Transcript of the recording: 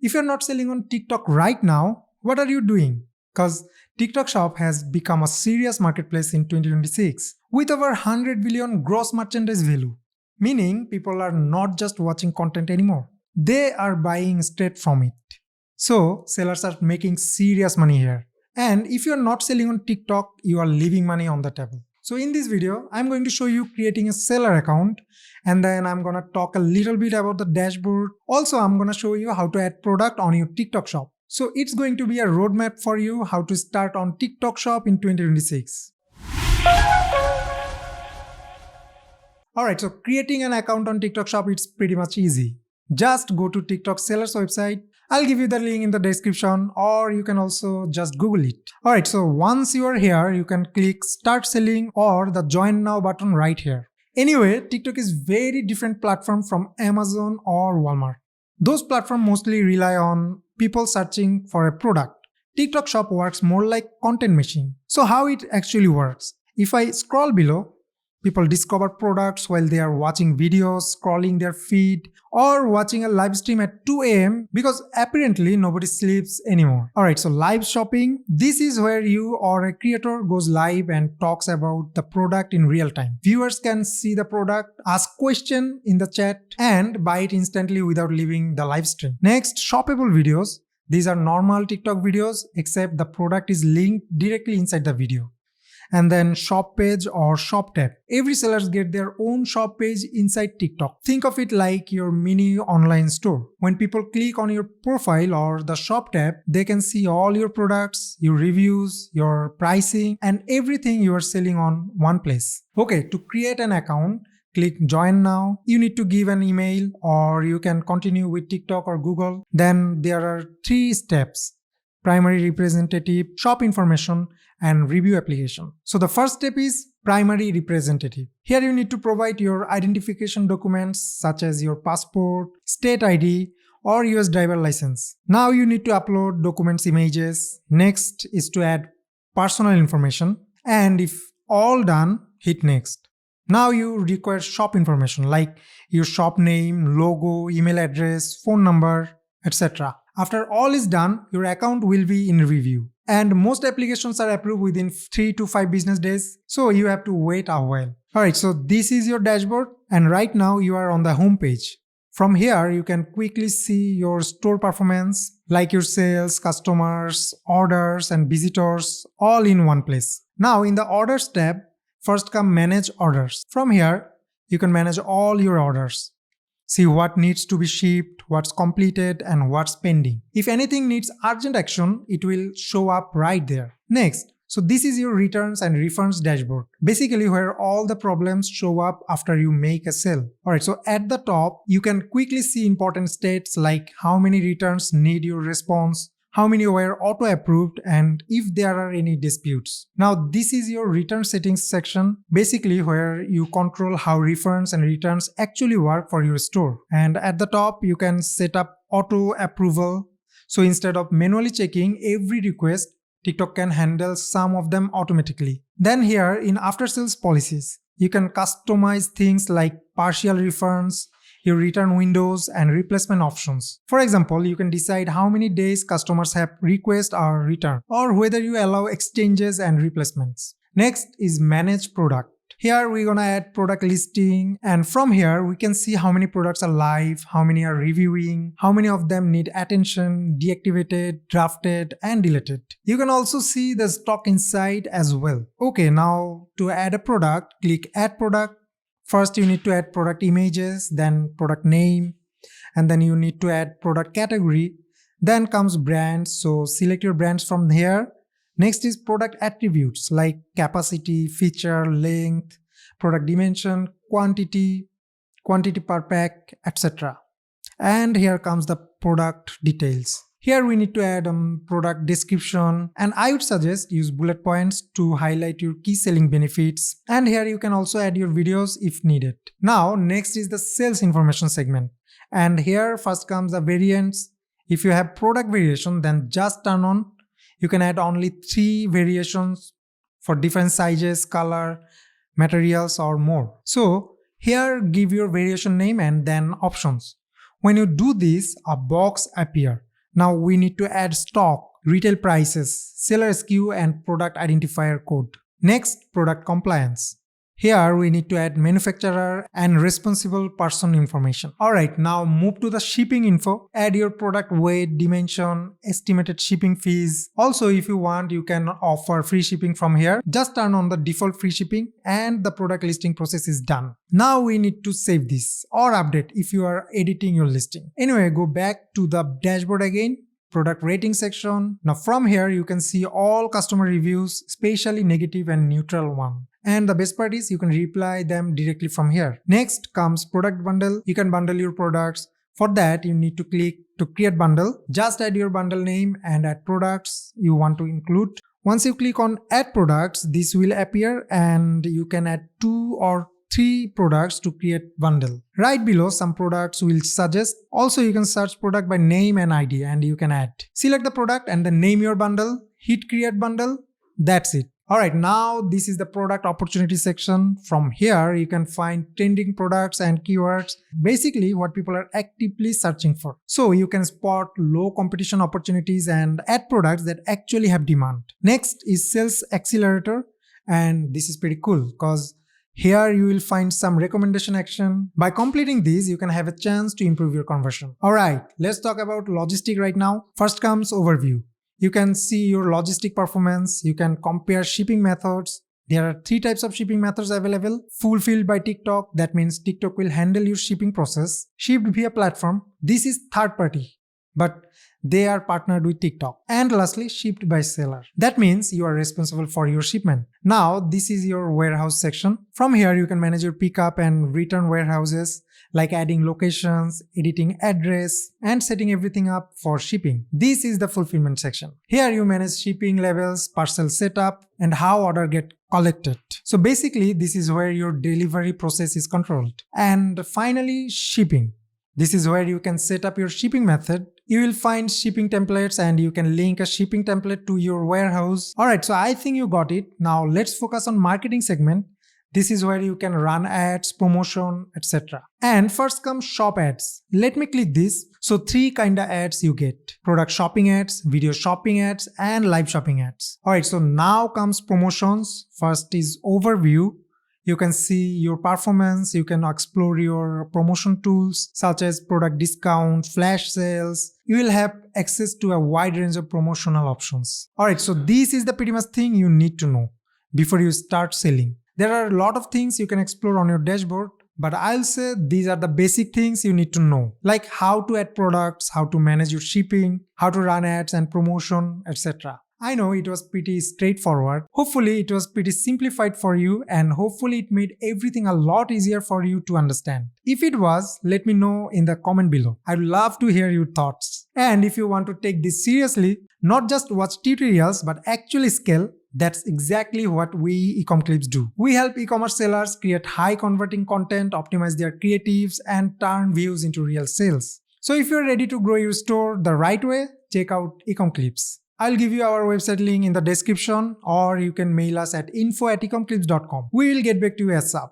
If you're not selling on TikTok right now, what are you doing? Because TikTok Shop has become a serious marketplace in 2026 with over 100 billion gross merchandise value, meaning people are not just watching content anymore. They are buying straight from it. So, sellers are making serious money here. And if you're not selling on TikTok, you are leaving money on the table. So in this video, I'm going to show you creating a seller account, and then I'm gonna talk a little bit about the dashboard. Also, I'm gonna show you how to add product on your TikTok shop. So it's going to be a roadmap for you how to start on TikTok shop in 2026. Alright, so creating an account on TikTok shop, it's pretty much easy. Just go to TikTok seller's website. I'll give you the link in the description, or you can also just Google it. Alright, so once you are here, you can click Start Selling or the Join Now button right here. Anyway, TikTok is very different platform from Amazon or Walmart. Those platforms mostly rely on people searching for a product. TikTok Shop works more like content machine. So how it actually works? If I scroll below, people discover products while they are watching videos, scrolling their feed, or watching a live stream at 2 a.m. because apparently nobody sleeps anymore. Alright, so live shopping. This is where you or a creator goes live and talks about the product in real time. Viewers can see the product, ask questions in the chat, and buy it instantly without leaving the live stream. Next, shoppable videos. These are normal TikTok videos, except the product is linked directly inside the video. And then shop page or shop tab. Every sellers get their own shop page inside TikTok. Think of it like your mini online store. When people click on your profile or the shop tab, they can see all your products, your reviews, your pricing, and everything you are selling on one place. Okay, to create an account, click Join Now. You need to give an email, or you can continue with TikTok or Google. Then there are 3 steps: primary representative, shop information, and review application. So the first step is primary representative. Here you need to provide your identification documents such as your passport, state ID, or US driver license. Now you need to upload documents, images. Next is to add personal information. And if all done, hit next. Now you require shop information like your shop name, logo, email address, phone number, etc. After all is done, your account will be in review. And most applications are approved within 3 to 5 business days, so you have to wait a while. Alright, so this is your dashboard, and right now you are on the home page. From here, you can quickly see your store performance, like your sales, customers, orders, and visitors, all in one place. Now in the Orders tab, first come Manage Orders. From here, you can manage all your orders. See what needs to be shipped, what's completed, and what's pending. If anything needs urgent action, it will show up right there. Next, so this is your returns and refunds dashboard. Basically where all the problems show up after you make a sale. Alright, so at the top, you can quickly see important states like how many returns need your response, how many were auto-approved, and if there are any disputes. Now this is your return settings section, basically where you control how refunds and returns actually work for your store. And at the top, you can set up auto-approval. So instead of manually checking every request, TikTok can handle some of them automatically. Then here in after sales policies, you can customize things like partial refunds, your return windows, and replacement options. For example, you can decide how many days customers have request or return, or whether you allow exchanges and replacements. Next is Manage Product. Here we're gonna add product listing, and from here we can see how many products are live, how many are reviewing, how many of them need attention, deactivated, drafted, and deleted. You can also see the stock inside as well. Okay, now to add a product, click Add Product. First you need to add product images, then product name, and then you need to add product category. Then comes brands, so select your brands from here. Next is product attributes like capacity, feature, length, product dimension, quantity per pack, etc. And here comes the product details. Here we need to add product description, and I would suggest use bullet points to highlight your key selling benefits, and here you can also add your videos if needed. Now next is the sales information segment, and here first comes the variants. If you have product variation, then just turn on. You can add only 3 variations for different sizes, color, materials, or more. So here give your variation name and then options. When you do this, a box appears. Now we need to add stock, retail prices, seller SKU and product identifier code. Next, product compliance. Here we need to add manufacturer and responsible person information. Alright, now move to the shipping info. Add your product weight, dimension, estimated shipping fees. Also, if you want, you can offer free shipping from here. Just turn on the default free shipping and the product listing process is done. Now we need to save this or update if you are editing your listing. Anyway, go back to the dashboard again. Product rating section. Now from here you can see all customer reviews, especially negative and neutral one. And the best part is you can reply them directly from here. Next comes product bundle. You can bundle your products. For that you need to click to create bundle. Just add your bundle name and add products you want to include. Once you click on add products, this will appear and you can add 2 or 3 products to create bundle. Right below some products will suggest. Also you can search product by name and ID and you can add. Select the product and then name your bundle. Hit create bundle. That's it. Alright, now this is the product opportunity section. From here you can find trending products and keywords. Basically what people are actively searching for. So you can spot low competition opportunities and add products that actually have demand. Next is sales accelerator, and this is pretty cool because here you will find some recommendation action. By completing these, you can have a chance to improve your conversion. Alright, let's talk about logistic right now. First comes overview. You can see your logistic performance. You can compare shipping methods. There are 3 types of shipping methods available. Fulfilled by TikTok, that means TikTok will handle your shipping process. Shipped via platform, this is third party, but they are partnered with TikTok. And lastly, shipped by seller. That means you are responsible for your shipment. Now, this is your warehouse section. From here, you can manage your pickup and return warehouses, like adding locations, editing address, and setting everything up for shipping. This is the fulfillment section. Here you manage shipping levels, parcel setup, and how order get collected. So basically, this is where your delivery process is controlled. And finally, shipping. This is where you can set up your shipping method. You will find shipping templates and you can link a shipping template to your warehouse. Alright, so I think you got it. Now let's focus on marketing segment. This is where you can run ads, promotion, etc. And first comes shop ads. Let me click this. So 3 kinda ads you get. Product shopping ads, video shopping ads, and live shopping ads. Alright, so now comes promotions. First is overview. You can see your performance, you can explore your promotion tools such as product discount, flash sales. You will have access to a wide range of promotional options. Alright, so this is the pretty much thing you need to know before you start selling. There are a lot of things you can explore on your dashboard, but I'll say these are the basic things you need to know, like how to add products, how to manage your shipping, how to run ads and promotion, etc. I know it was pretty straightforward. Hopefully it was pretty simplified for you and hopefully it made everything a lot easier for you to understand. If it was, let me know in the comment below. I'd love to hear your thoughts. And if you want to take this seriously, not just watch tutorials but actually scale, that's exactly what we Ecomclips do. We help e-commerce sellers create high converting content, optimize their creatives, and turn views into real sales. So if you're ready to grow your store the right way, check out Ecomclips. I'll give you our website link in the description or you can mail us at info@ecomclips.com. We will get back to you ASAP.